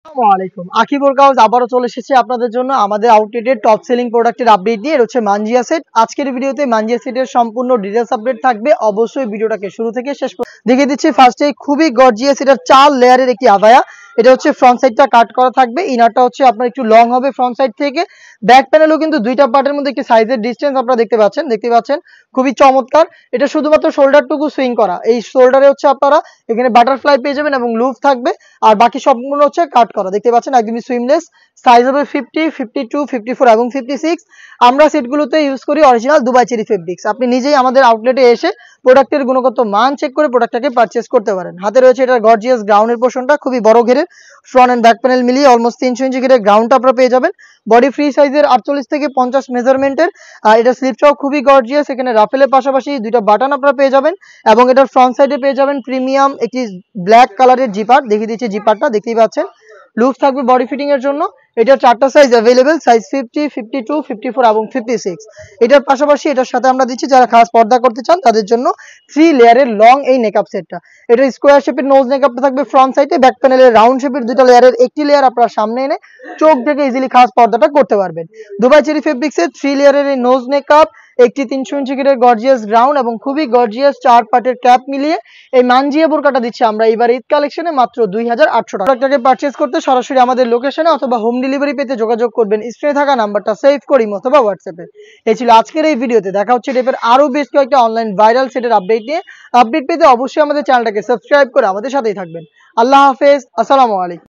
আসসালামু আকিব ওয়ার্কআউট আবারও চলে এসেছে আপনাদের জন্য আমাদের আউটলেটের টপ সেলিং প্রোডাক্টের আপডেট দিয়ে। এটা হচ্ছে মানজিয়া সেট। আজকের ভিডিওতে মানজিয়া সেটের সম্পূর্ণ ডিটেইলস আপডেট থাকবে। অবশ্যই ভিডিওটাকে শুরু থেকে শেষ পর্যন্ত দেখিয়ে দিচ্ছি। ফার্স্টে খুবই গর্জিয়াস, এটা 4 লেয়ারের একটি আবায়া। এটা হচ্ছে ফ্রন্ট সাইডটা কাট করা থাকবে, ইনারটা হচ্ছে আপনার একটু লং হবে ফ্রন্ট সাইড থেকে। ব্যাক প্যানেলও কিন্তু দুইটা পার্টের মধ্যে একটি সাইজের ডিসটেন্স আপনারা দেখতে পাচ্ছেন, খুবই চমৎকার। এটা শুধুমাত্র শোল্ডারটুকু সুইং করা, এই শোল্ডারে হচ্ছে আপনারা এখানে বাটারফ্লাই পেয়ে যাবেন এবং লুপ থাকবে। আর বাকি সম্পূর্ণ হচ্ছে কাট করা, দেখতে পাচ্ছেন একদমই সুইমলেস। সাইজ হবে 50, 52, 54 এবং 56। আমরা সেটগুলোতে ইউজ করি অরিজিনাল দুবাই চেরি ফেব্রিক্স। আপনি নিজেই আমাদের আউটলেটে এসে প্রোডাক্টের গুণগত মান চেক করে প্রোডাক্টটাকে পারচেস করতে পারেন। হাতে রয়েছে এটা গর্জিয়াস গ্রাউন্ডের পোর্শনটা, খুবই বড় ঘেরের। ফ্রন্ট এন্ড ব্যাক প্যানেল মিলিয়ে অলমোস্ট 300 ইঞ্চি ঘেরের গ্রাউন্ডটা আপনারা পেয়ে যাবেন। বডি ফ্রি সাইজের 48 থেকে 50 মেজারমেন্টের। এটা স্লিপটাও খুবই গর্জিয়াস, এখানে রাফেলের পাশাপাশি দুইটা বাটন আপনারা পেয়ে যাবেন এবং এটার ফ্রন্ট সাইডে পেয়ে যাবেন প্রিমিয়াম একটি ব্ল্যাক কালারের জিপার। দেখিয়ে দিচ্ছি জিপারটা, দেখতেই পাচ্ছেন লুজ থাকবে বডি ফিটিং এর জন্য। এটা 4টা সাইজ अवेलेबल, সাইজ 50, 52, 54 এবং 56। এটার পাশাপাশি এটার সাথে আমরা দিচ্ছি যারা খাস পর্দা করতে চান তাদের জন্য 3 লেয়ারের লং এই নেকআপ সেটটা। এটা স্কোয়ার শেপের নোজ নেকআপটা থাকবে ফ্রন্ট সাইডে, ব্যাক প্যানেলের রাউন্ড শেপের দুটো লেয়ারের একটি লেয়ার আপনারা সামনে এনে চোখ থেকে ইজিলি খাস পর্দাটা করতে পারবেন। দুবাই চেরি ফেব্রিক্সের 3 লেয়ারের এই নোজ নেকআপ, একটি 300 ইঞ্চি ঘেরের গর্জিয়াস গ্রাউন্ড এবং খুবই গর্জিয়াস 4 পার্টের ক্যাপ মিলিয়ে এই মানজিয়া বোরকাটা দিচ্ছি আমরা এবার ঈদ কালেকশনে মাত্র 2800 টাকা। প্রোডাক্টটাকে পারচেজ করতে সরাসরি আমাদের লোকেশনে অথবা হোম ডেলিভারি পেতে যোগাযোগ করবেন স্ক্রিনে থাকা নাম্বারটা সেভ করি অথবা হোয়াটসঅ্যাপে। এই ছিল আজকের এই ভিডিওতে। দেখা হচ্ছে টাইপের আরো বেশ কয়েকটা অনলাইন ভাইরাল সেটের আপডেট নিয়ে। আপডেট পেতে অবশ্যই আমাদের চ্যানেলটাকে সাবস্ক্রাইব করে আমাদের সাথেই থাকবেন। আল্লাহ হাফেজ, আসসালামু আলাইকুম।